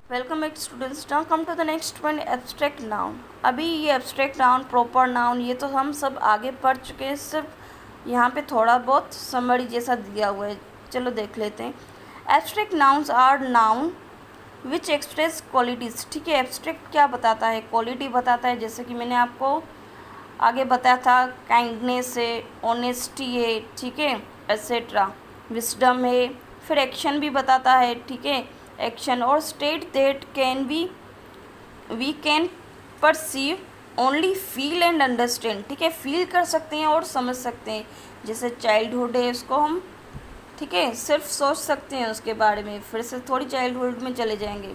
Welcome back students. Now come to the next one, abstract noun. अभी ये abstract noun, proper noun, ये तो हम सब आगे पढ़ चुके हैं। सिर्फ यहाँ पे थोड़ा बहुत समरी जैसा दिया हुआ है, चलो देख लेते हैं। Abstract nouns are noun which express qualities. ठीक है, एब्स्ट्रैक्ट क्या बताता है? क्वालिटी बताता है। जैसे कि मैंने आपको आगे बताया था, काइंडनेस है, ऑनेस्टी है, ठीक है, एट्सेट्रा, विस्डम है। फिर एक्शन भी बताता है, ठीक है, एक्शन। और state that can be we can perceive only, feel and understand. ठीक है, फील कर सकते हैं और समझ सकते हैं। जैसे चाइल्डहुड है, उसको हम, ठीक है, सिर्फ सोच सकते हैं उसके बारे में, फिर से थोड़ी चाइल्डहुड में चले जाएंगे।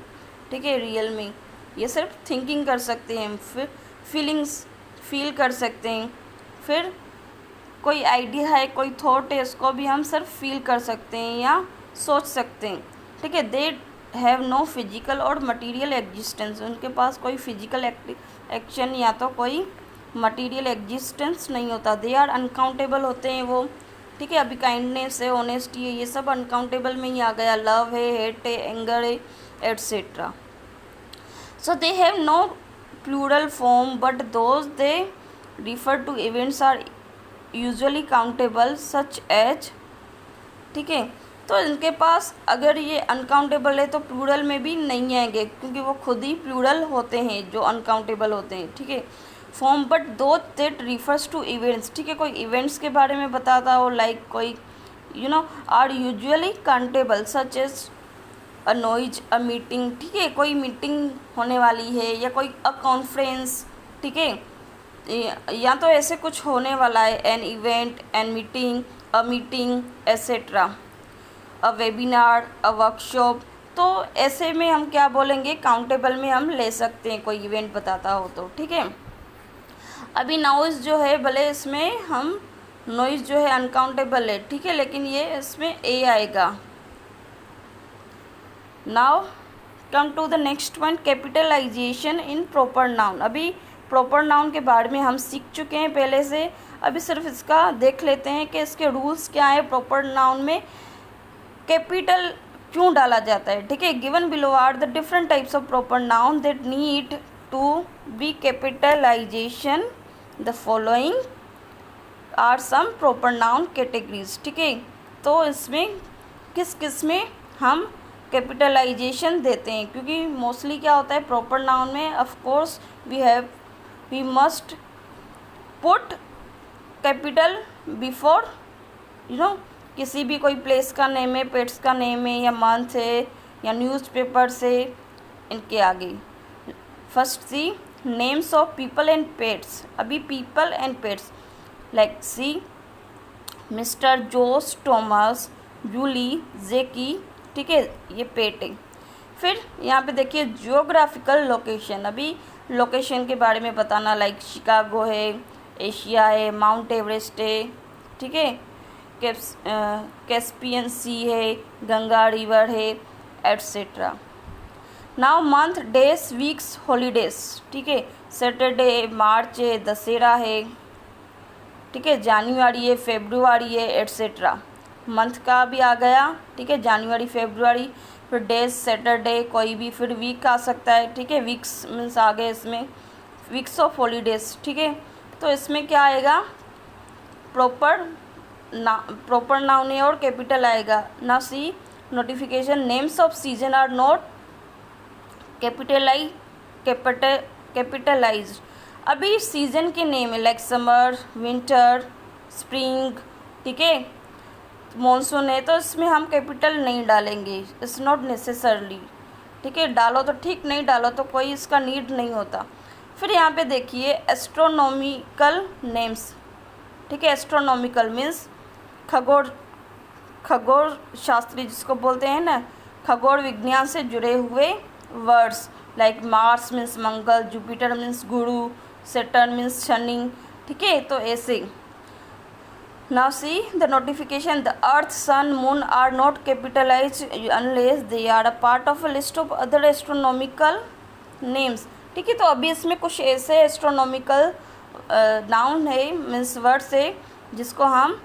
ठीक है, रियल में ये सिर्फ थिंकिंग कर सकते हैं। फिर फीलिंग्स फील कर सकते हैं। फिर कोई आइडिया है, कोई थॉट है, उसको भी हम सिर्फ फील कर सकते हैं या सोच सकते हैं। ठीक है, दे हैव नो फिजिकल और मटेरियल एग्जिस्टेंस। उनके पास कोई फिजिकल एक्शन या तो कोई मटेरियल एग्जिस्टेंस नहीं होता। दे आर अनकाउंटेबल होते हैं वो। ठीक है, अभी काइंडनेस है, ऑनेस्टी है, ये सब अनकाउंटेबल में ही आ गया। लव है, हेट है, एंगर है, etcetera. So they have no plural form but those they refer to events are usually countable such as। ठीक है, तो इनके पास अगर ये अनकाउंटेबल है तो प्लूरल में भी नहीं आएंगे, क्योंकि वो खुद ही प्लूरल होते हैं जो अनकाउंटेबल होते हैं। ठीक है, फॉर्म बट दो दैट रिफर्स टू इवेंट्स। ठीक है, कोई इवेंट्स के बारे में बताता हो, लाइक कोई are usually countable such as a noise, a meeting. ठीक है, कोई मीटिंग होने वाली है या कोई अ कॉन्फ्रेंस। ठीक है, या तो ऐसे कुछ होने वाला है, an event, an meeting, a meeting, etcetera, a webinar, a workshop. तो ऐसे में हम क्या बोलेंगे, काउंटेबल में हम ले सकते हैं, कोई इवेंट बताता हो तो। ठीक है, अभी नॉइज़ जो है, भले इसमें हम नॉइज़ जो है अनकाउंटेबल है, ठीक है, लेकिन ये इसमें ए आएगा। Now come to the next one, capitalization in proper noun. अभी प्रॉपर नाउन के बारे में हम सीख चुके हैं पहले से। अभी सिर्फ इसका देख लेते हैं कि इसके रूल्स क्या है। प्रॉपर नाउन में कैपिटल क्यों डाला जाता है? ठीक है, given below are the different types of proper noun that need to be capitalization. The following are some proper noun categories. ठीक है, तो इसमें किस किस में हम कैपिटलाइजेशन देते हैं, क्योंकि मोस्टली क्या होता है प्रॉपर नाउन में, of course we must put capital before किसी भी कोई प्लेस का नेम है, पेट्स का नेम है, या मंथ है, या न्यूज़पेपर से, इनके आगे। First see names of people and pets. अभी people and pets, like see mister Jose, Thomas, Julie, Jackie. ठीक है, ये पेट है। फिर यहाँ पे देखिए जियोग्राफिकल लोकेशन। अभी लोकेशन के बारे में बताना, लाइक शिकागो है, एशिया है, माउंट एवरेस्ट है, ठीक है, कैस्पियन सी है, गंगा रिवर है, etcetera. Now month, days, weeks, holidays. ठीक है, सैटरडे, मार्च है, दशहरा है, ठीक है, जनवरी है, फेब्रुआरी है, एट्सेट्रा। मंथ का भी आ गया, ठीक है, जनवरी, फेब्रुआरी। फिर डेज, सैटरडे, कोई भी। फिर वीक आ सकता है, ठीक है, वीक्स मीन्स आ गए इसमें, वीक्स ऑफ हॉलीडेज। ठीक है, तो इसमें क्या आएगा, प्रॉपर नाउन है और कैपिटल आएगा ना। See notification, names of season are not capitalized. अभी सीजन के नेम है, लाइक समर, विंटर, स्प्रिंग, ठीक है, मॉनसून है, तो इसमें हम कैपिटल नहीं डालेंगे, इट्स नॉट नेसेसरली। ठीक है, डालो तो ठीक, नहीं डालो तो कोई इसका नीड नहीं होता। फिर यहाँ पे देखिए एस्ट्रोनॉमिकल नेम्स। ठीक है, एस्ट्रोनॉमिकल मीन्स खगोल शास्त्री जिसको बोलते हैं ना, खगोल विज्ञान से जुड़े हुए वर्ड्स, लाइक मार्स मीन्स मंगल, जुपिटर मीन्स गुरु, सैटर्न मीन्स शनि। ठीक है, तो ऐसे। Now see the notification, the earth, sun, moon are not capitalized unless they are a part of a list of other astronomical names। ठीक है, तो अभी इसमें कुछ ऐसे एस्ट्रोनॉमिकल नाउन है, मीन्स वर्ड्स है, जिसको हम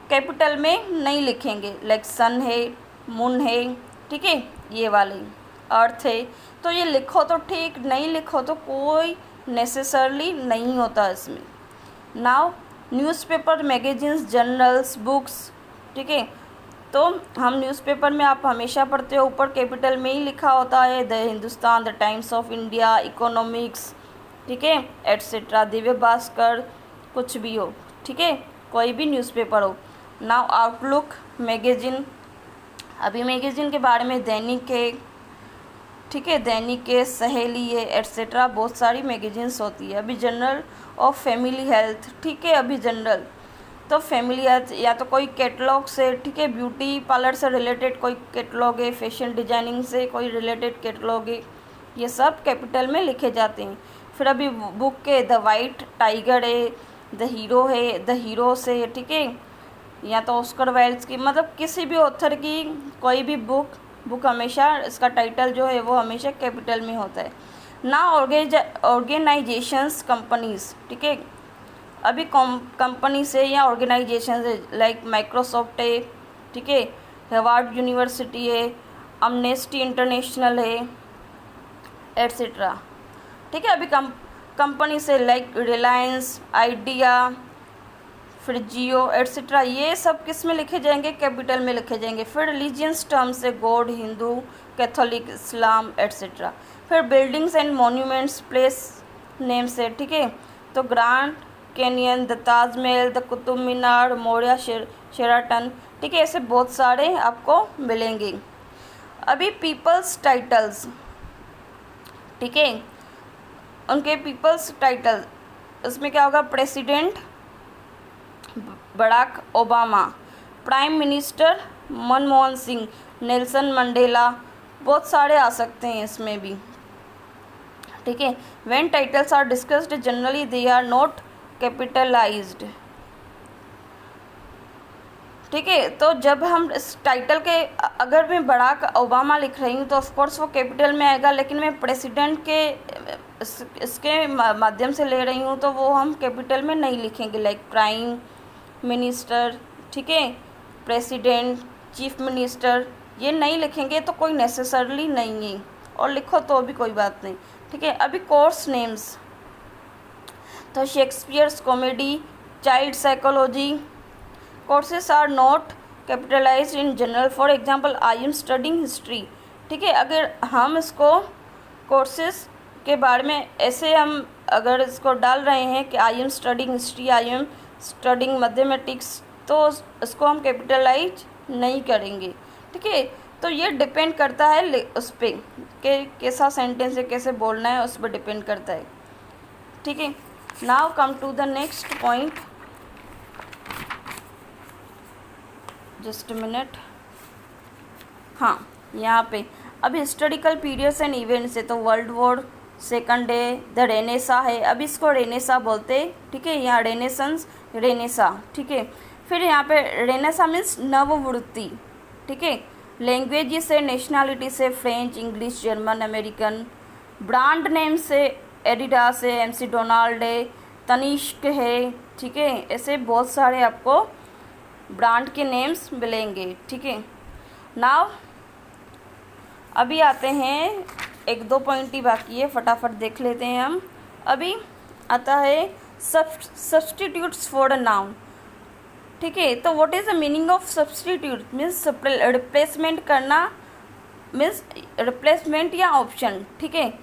कैपिटल में नहीं लिखेंगे, लाइक सन है, मून है, ठीक है, ये वाले। अर्थ है, तो ये लिखो तो ठीक, नहीं लिखो तो कोई नेसेसरली नहीं होता इसमें। Now newspaper, magazines, journals, books, ठीक है, तो हम न्यूज़पेपर में आप हमेशा पढ़ते हो ऊपर कैपिटल में ही लिखा होता है, the Hindustan, the times of India, economics, ठीक है, एट्सेट्रा, दिव्य भास्कर, कुछ भी हो, ठीक है, कोई भी न्यूज़पेपर हो। नाउ आउटलुक मैगजीन, अभी मैगजीन के बारे में दैनिक है, ठीक है, दैनिक है, सहेली है, एट्सेट्रा, बहुत सारी मैगजीन्स होती है। अभी जनरल ऑफ फैमिली हेल्थ, ठीक है, अभी जनरल तो फैमिली हेल्थ या तो कोई कैटलॉग से, ठीक है, ब्यूटी पार्लर से रिलेटेड कोई कैटलॉग है, फैशन डिजाइनिंग से कोई रिलेटेड कैटलॉग है, ये सब कैपिटल में लिखे जाते हैं। फिर अभी बुक के द वाइट टाइगर है, द हीरो है, द हीरो से, ठीक है, या तो ऑस्कर वाइल्ड की, मतलब किसी भी ऑथर की कोई भी बुक हमेशा इसका टाइटल जो है वो हमेशा कैपिटल में होता है ना। ऑर्गेनाइजेशंस, कंपनीज, ठीक है, अभी कंपनी से या ऑर्गेनाइजेशन से लाइक माइक्रोसॉफ्ट है, ठीक है, हार्वर्ड यूनिवर्सिटी है, अमनेस्टी इंटरनेशनल है, एट्सेट्रा, ठीक है। अभी कंपनी से लाइक रिलायंस, आइडिया, फिर जियो, एट्सेट्रा, ये सब किस में लिखे जाएंगे, कैपिटल में लिखे जाएंगे। फिर रिलीजियंस टर्म से गॉड, हिंदू, कैथोलिक, इस्लाम, एट्सेट्रा। फिर buildings and monuments, place name से, ठीक है, तो grand canyon, the Taj Mahal, the Qutub Minar, Maurya Sheraton, ठीक है, ऐसे बहुत सारे आपको मिलेंगे। अभी पीपल्स टाइटल्स, ठीक है, उनके पीपल्स टाइटल, इसमें क्या होगा, president Barack Obama, prime minister Manmohan Singh, Nelson Mandela, बहुत सारे आ सकते हैं इसमें भी, ठीक है। When titles are discussed generally they are not capitalized, ठीक है, तो जब हम इस टाइटल के अगर मैं बराक ओबामा लिख रही हूँ तो ऑफकोर्स वो कैपिटल में आएगा, लेकिन मैं प्रेसिडेंट के इसके माध्यम से ले रही हूँ तो वो हम कैपिटल में नहीं लिखेंगे, लाइक प्राइम मिनिस्टर, ठीक है, प्रेसिडेंट, चीफ मिनिस्टर, ये नहीं लिखेंगे तो कोई नेसेसरली नहीं है, और लिखो तो भी कोई बात नहीं, ठीक है। अभी कोर्स नेम्स, तो Shakespeare's comedy, child psychology, courses are not capitalized in general, for example I am studying history, ठीक है, अगर हम इसको कोर्सेस के बारे में ऐसे हम अगर इसको डाल रहे हैं कि आई am studying history, I am studying mathematics, तो इसको हम कैपिटलाइज नहीं करेंगे, ठीक है। तो ये डिपेंड करता है उस पर कि कैसा सेंटेंस है, कैसे बोलना है, उस पर डिपेंड करता है, ठीक है। Now come to the next point, just minute, हाँ, यहाँ पे अभी हिस्टोरिकल पीरियड्स एंड इवेंट्स है, तो वर्ल्ड वॉर सेकंड है, द रेनेसा है, अभी इसको रेनेसा बोलते हैं, ठीक है, यहाँ रेनेसेंस, रेनेसा, ठीक है। फिर यहाँ पे रेनेसा मीन्स नववृत्ति, ठीक है। लैंग्वेज से, नेशनलिटी से, French, English, German, American. Brand name से एडिडास है, MC डोनाल्ड है, तनिष्क है, ठीक है, ऐसे बहुत सारे आपको ब्रांड के नेम्स मिलेंगे, ठीक है। नाउ अभी आते हैं, एक दो पॉइंट ही बाकी है, फटाफट देख लेते हैं हम। अभी आता है सब्सटीट्यूट्स फॉर अ नाउन, ठीक है, तो what is the meaning of substitute, means replacement करना, मीन्स रिप्लेसमेंट या ऑप्शन, ठीक है।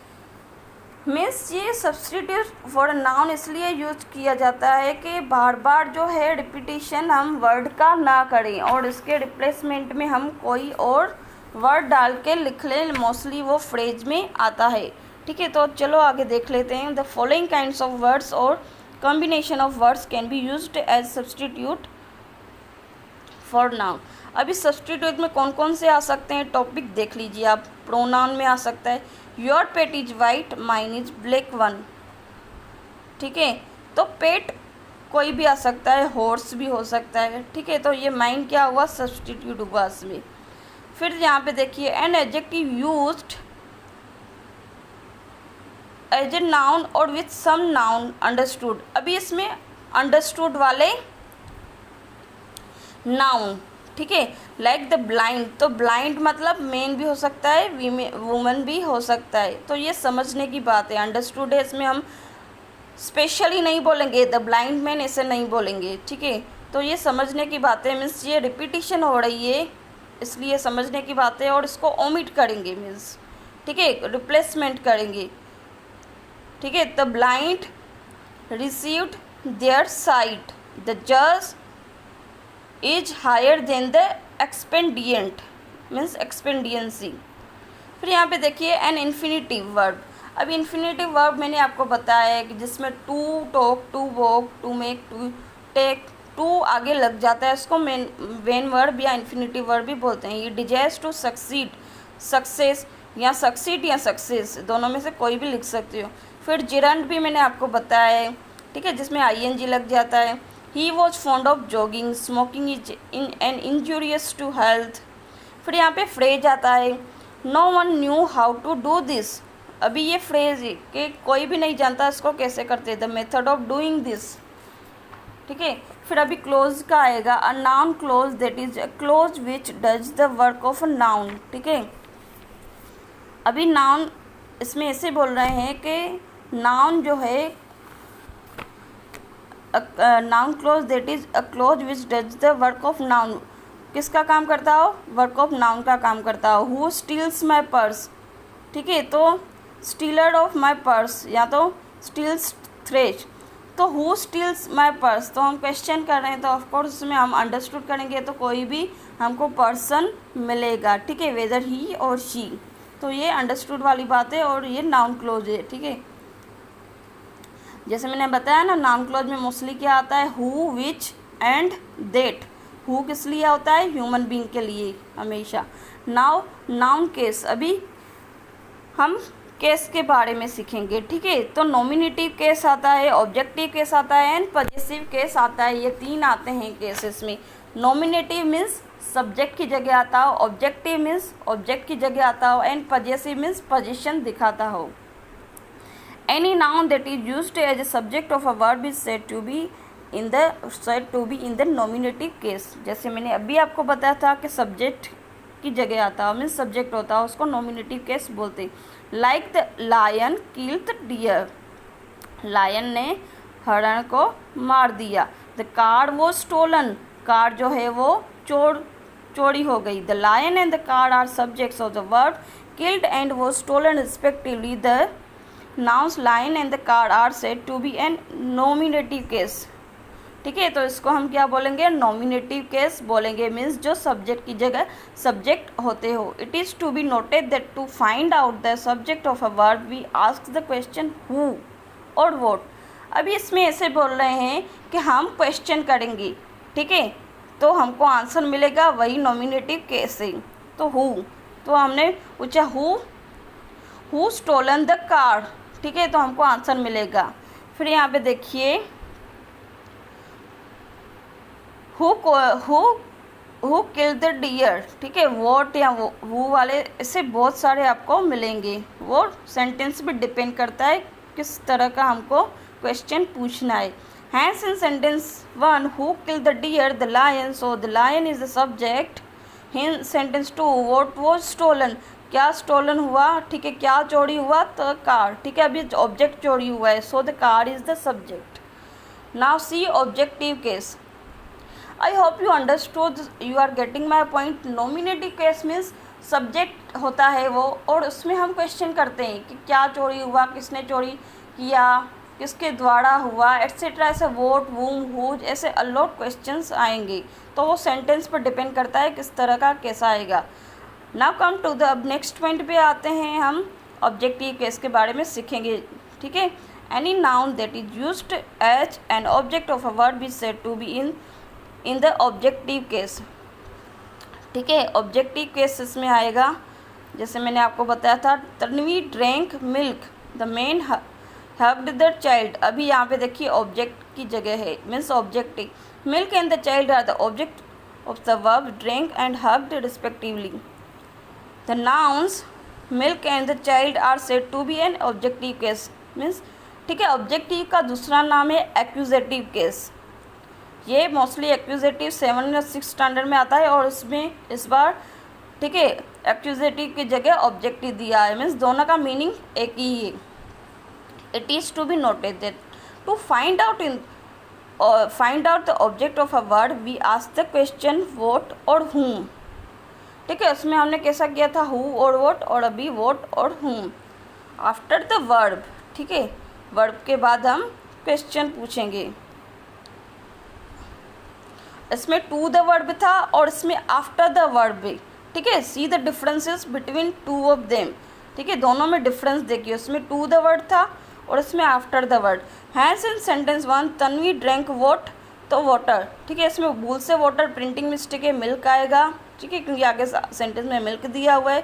मीन्स ये सब्सटीट्यूट फॉर नाउन इसलिए यूज किया जाता है कि बार बार जो है रिपीटिशन हम वर्ड का ना करें और इसके रिप्लेसमेंट में हम कोई और वर्ड डाल के लिख लें, मोस्टली वो फ्रेज में आता है, ठीक है। तो चलो आगे देख लेते हैं। The following kinds of words और combination of words can be used as substitute for noun. अभी सब्सटीट्यूट में कौन कौन से आ सकते हैं, टॉपिक देख लीजिए आप। प्रोनाउन में आ सकता है, your pet is white, mine is black one, ठीक है, तो पेट कोई भी आ सकता है, हॉर्स भी हो सकता है, ठीक है, तो ये माइन क्या हुआ, सब्सटीट्यूट हुआ इसमें। फिर यहाँ पे देखिए, an adjective used as a noun और विथ सम नाउन अंडरस्टूड। अभी इसमें अंडरस्टूड वाले नाउन, ठीक है। लाइक द ब्लाइंड, तो ब्लाइंड मतलब मेन भी हो सकता है, वुमन भी हो सकता है। तो ये समझने की बात है। अंडरस्टूड है, इसमें हम स्पेशली नहीं बोलेंगे द ब्लाइंड मैन, ऐसे नहीं बोलेंगे, ठीक है। तो ये समझने की बात है, मीन्स ये रिपीटिशन हो रही है इसलिए समझने की बात है, और इसको ओमिट करेंगे मीन्स, ठीक है, रिप्लेसमेंट करेंगे, ठीक है। The blind received their sight, the जज is higher than the expedient, means expediency. फिर यहाँ पे देखिए एन इन्फिनिटिव वर्ब। अब इन्फिनिटिव वर्ब मैंने आपको बताया है कि जिसमें to talk, to walk, to make, to take, to आगे लग जाता है, इसको मेन वर्ब या इन्फिनिटिव वर्ब भी बोलते हैं। ये डिजायर्स टू सक्सीड, सक्सेस, या सक्सीड या सक्सेस, दोनों में से कोई भी लिख सकते हो। फिर जिरंड भी मैंने आपको बताया है, ठीक है, जिसमें ING लग जाता है। He was fond of jogging, smoking is an injurious to health. फिर यहाँ पे फ्रेज आता है, no one knew how to do this. अभी ये फ्रेज है कि कोई भी नहीं जानता इसको कैसे करते, the method of doing this, ठीक है। फिर अभी क्लोज का आएगा, a noun close, that is a close which does the work of a noun, ठीक है। अभी नाउन इसमें ऐसे बोल रहे हैं कि नाउन जो है, noun close that is a close which does the work of noun, किसका काम करता हो, वर्क ऑफ नाउन का काम करता हो। हु स्टील्स माई पर्स, ठीक है, तो स्टीलर ऑफ माई पर्स, या तो स्टील्स थ्रेश, तो हु स्टील्स माई पर्स, तो हम क्वेश्चन कर रहे हैं, तो ऑफकोर्स उसमें हम अंडरस्टूड करेंगे तो कोई भी हमको पर्सन मिलेगा, ठीक है, वेदर ही और शी। तो ये अंडरस्टूड वाली बात है और ये नाउन क्लोज है, ठीक है। जैसे मैंने बताया ना, नाउन क्लोज में मोस्टली क्या आता है, who, which and that. Who किस लिए होता है, ह्यूमन बीइंग के लिए हमेशा। नाउ नाउन केस, अभी हम केस के बारे में सीखेंगे, ठीक है। तो नॉमिनेटिव केस आता है, ऑब्जेक्टिव केस आता है एंड पजेसिव केस आता है। ये तीन आते हैं केसेस में। नॉमिनेटिव मीन्स सब्जेक्ट की जगह आता हो, ऑब्जेक्टिव मीन्स ऑब्जेक्ट की जगह आता हो, एंड पजेसिव मीन्स पोजीशन दिखाता हो। Any noun that is used as a subject of a verb is said to be in the nominative case। जैसे मैंने अभी आपको बताया था कि सब्जेक्ट की जगह आता है, मीन्स सब्जेक्ट होता है, उसको नॉमिनेटिव केस बोलते हैं। Like the lion killed the deer, lion ने हरण को मार दिया। The car was stolen, car जो है वो चोरी हो गई। The lion and the car are subjects of the verb killed and was stolen respectively. The nouns lion and the car are said to be in nominative case, ठीक है। तो इसको हम क्या बोलेंगे, नॉमिनेटिव केस बोलेंगे, मीन्स जो subject की जगह सब्जेक्ट होते हो। It is to be noted that to find out the subject of a verb we ask the question who और वॉट। अभी इसमें ऐसे बोल रहे हैं कि हम क्वेश्चन करेंगे, ठीक है, तो हमको आंसर मिलेगा, वही नॉमिनेटिव केस है। तो हु, तो हमने पूछा हु स्टोलन द कार, ठीक है, तो हमको आंसर मिलेगा। फिर यहाँ पे देखिए हु किल्ड द डियर, ठीक है, वॉट या वो वाले ऐसे बहुत सारे आपको मिलेंगे। वो सेंटेंस पे डिपेंड करता है किस तरह का हमको क्वेश्चन पूछना है। Hence in sentence 1 who killed the deer the lion, so the lion is the subject. In sentence 2 what was stolen, क्या स्टोलन हुआ, ठीक है, क्या चोरी हुआ, तो कार, ठीक है, अभी ऑब्जेक्ट चोरी हुआ है, so the car is the subject. Now see objective case. I hope you understood, you are getting my point. Nominative case means subject होता है वो, और उसमें हम क्वेश्चन करते हैं कि क्या चोरी हुआ, किसने चोरी किया, किसके द्वारा हुआ, एट्सेट्रा। ऐसे वोट, वूम, हुज, ऐसे अलॉट क्वेश्चंस आएंगे। तो वो सेंटेंस पर डिपेंड करता है किस तरह का कैसा आएगा। नाउ कम टू द, अब नेक्स्ट पॉइंट पे आते हैं, हम ऑब्जेक्टिव केस के बारे में सीखेंगे, ठीक है। Any noun that is used as an object of a verb is said to be in the objective case, ठीक है। ऑब्जेक्टिव केस इसमें आएगा, जैसे मैंने आपको बताया था, Tanvi drank milk, the man hugged the child. अभी यहाँ पे देखिए ऑब्जेक्ट की जगह है, means objective. Milk and the child are the object of the verb drank and hugged respectively. The nouns milk and the child are said to be an objective case, means ठीक है। Objective का दूसरा नाम है accusative case. ये mostly accusative 7 या 6 standard में आता है और इसमें इस बार ठीक है एक्यूजेटिव की जगह ऑब्जेक्टिव दिया है, मीन्स दोनों का मीनिंग एक ही है। It is to be noted that to find out the object of a word we ask the question what or whom। ठीक है, उसमें हमने कैसा किया था, हु और वॉट, और अभी वॉट और whom। आफ्टर द वर्ब, ठीक है, वर्ब के बाद हम क्वेश्चन पूछेंगे। इसमें टू द वर्ब था और इसमें आफ्टर द वर्ब भी, ठीक है। See the differences between two of them, ठीक है, दोनों में डिफरेंस देखिए, उसमें टू द वर्ड था और इसमें after the word. Hence in sentence 1 Tanvi drank what, तो वाटर, ठीक है, इसमें भूल से वाटर प्रिंटिंग मिस्टेक है, मिल्क आएगा, ठीक है, क्योंकि आगे सेंटेंस में मिल्क दिया हुआ है।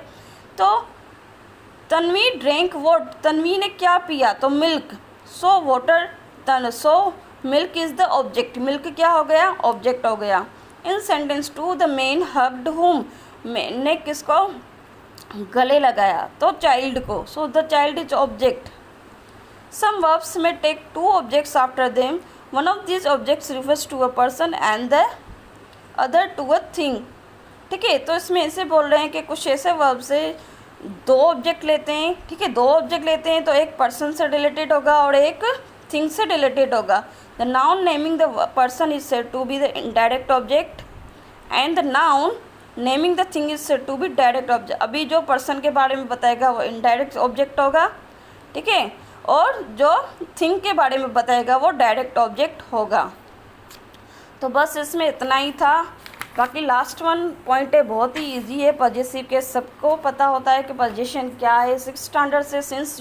तो तन्वी ड्रैंक वॉट, तन्वी ने क्या पिया, तो milk, so water so milk is the object, milk क्या हो गया, ऑब्जेक्ट हो गया। In sentence 2 the man hugged him, man ने किसको गले लगाया, तो चाइल्ड को, so the child is object. Some verbs में take two objects after them, one of this objects refers to a person and the other to a thing, ठीक है। तो इसमें ऐसे बोल रहे हैं कि कुछ ऐसे वर्ब से दो ऑब्जेक्ट लेते हैं, ठीक है, दो ऑब्जेक्ट लेते हैं तो एक पर्सन से रिलेटेड होगा और एक थिंग से रिलेटेड होगा। The noun naming the person is said to be the indirect object and the noun naming the thing is said to be direct object. अभी जो पर्सन के बारे में बताएगा वो इनडायरेक्ट ऑब्जेक्ट होगा, ठीक है, और जो थिंग के बारे में बताएगा वो डायरेक्ट ऑब्जेक्ट होगा। तो बस इसमें इतना ही था। बाकी लास्ट वन पॉइंट है, बहुत ही इजी है, पजेसिव के सबको पता होता है कि पजेशन क्या है 6 स्टैंडर्ड से, since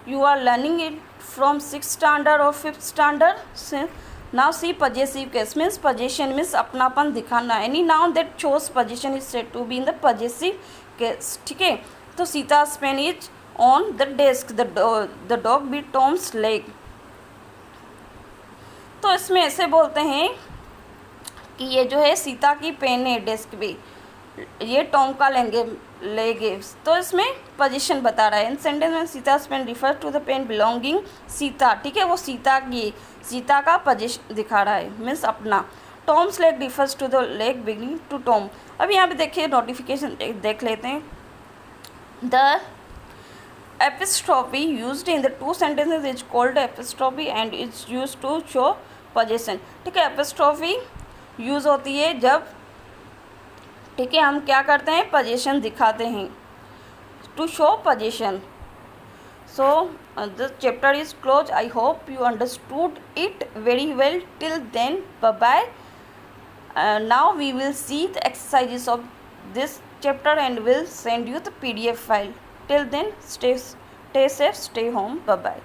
you are learning it from 6 standard और 5th standard. Now see possessive case means possession means अपनापन दिखाना, any noun that shows possession is said to be in the possessive case, ठीक है। तो सीता's pen is on the desk, the dog bit Tom's leg. तो इसमें ऐसे बोलते हैं कि ये जो है सीता की पेन है डेस्क पे, ये टॉम का लेगे, तो इसमें पोजीशन बता रहा है। इन सेंटेंस में सीता's pen refer to the pen belonging Sita, ठीक है, वो सीता का पोजीशन दिखा रहा है, मीन्स अपना। Tom's leg refers to the leg beginning to Tom. अब यहाँ पे देखिए नोटिफिकेशन देख लेते हैं। The apostrophe used in the 2 sentences is called apostrophe and is used to show position, ठीक है। एपिस्ट्रॉफी यूज़ होती है जब, ठीक है, हम क्या करते हैं, पोजीशन दिखाते हैं, to show position. So the chapter is close. I hope you understood it very well. Till then bye bye. Now we will see the exercises of this chapter and will send you the PDF file. Till then, stay safe, stay home. Bye bye.